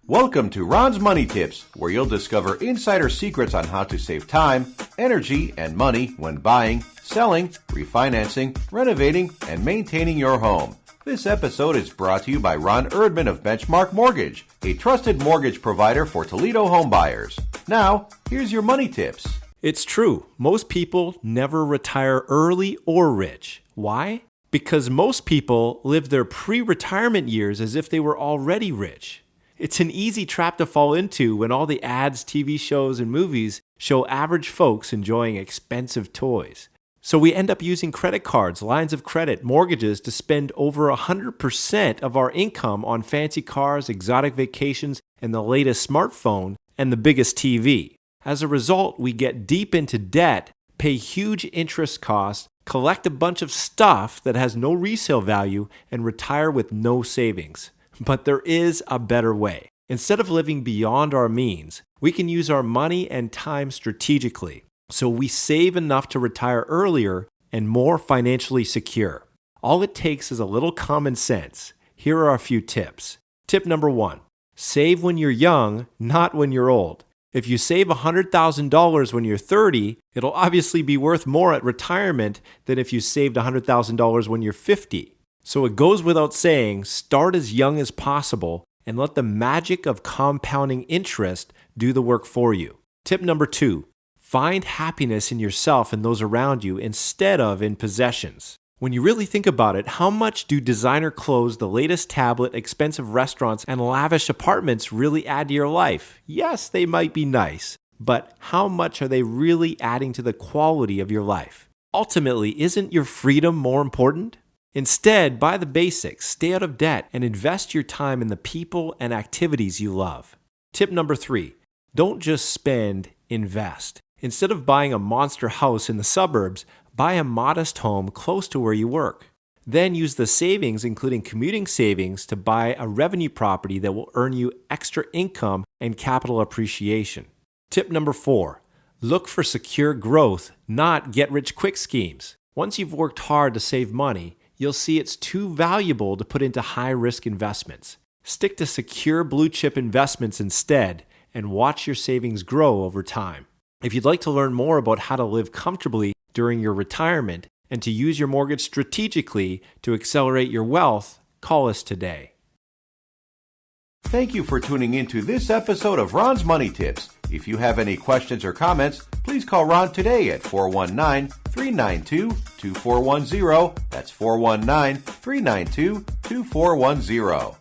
Welcome to Ron's Money Tips, where you'll discover insider secrets on how to save time, energy, and money when buying, selling, refinancing, renovating, and maintaining your home. This episode is brought to you by Ron Erdmann of Benchmark Mortgage, a trusted mortgage provider for Toledo home buyers. Now, here's your money tips. It's true. Most people never retire early or rich. Why? Because most people live their pre-retirement years as if they were already rich. It's an easy trap to fall into when all the ads, TV shows, and movies show average folks enjoying expensive toys. So we end up using credit cards, lines of credit, mortgages to spend over 100% of our income on fancy cars, exotic vacations, and the latest smartphone, and the biggest TV. As a result, we get deep into debt, pay huge interest costs, collect a bunch of stuff that has no resale value, and retire with no savings. But there is a better way. Instead of living beyond our means, we can use our money and time strategically, so we save enough to retire earlier and more financially secure. All it takes is a little common sense. Here are a few tips. Tip number 1, save when you're young, not when you're old. If you save $100,000 when you're 30, it'll obviously be worth more at retirement than if you saved $100,000 when you're 50. So it goes without saying, start as young as possible and let the magic of compounding interest do the work for you. Tip number 2, find happiness in yourself and those around you instead of in possessions. When you really think about it, how much do designer clothes, the latest tablet, expensive restaurants, and lavish apartments really add to your life? Yes, they might be nice, but how much are they really adding to the quality of your life? Ultimately, isn't your freedom more important? Instead, buy the basics, stay out of debt, and invest your time in the people and activities you love. Tip number 3, don't just spend, invest. Instead of buying a monster house in the suburbs, buy a modest home close to where you work. Then use the savings, including commuting savings, to buy a revenue property that will earn you extra income and capital appreciation. Tip number 4, look for secure growth, not get-rich-quick schemes. Once you've worked hard to save money, you'll see it's too valuable to put into high-risk investments. Stick to secure blue-chip investments instead and watch your savings grow over time. If you'd like to learn more about how to live comfortably during your retirement and to use your mortgage strategically to accelerate your wealth, call us today. Thank you for tuning in to this episode of Ron's Money Tips. If you have any questions or comments, please call Ron today at 419-392-2410. That's 419-392-2410.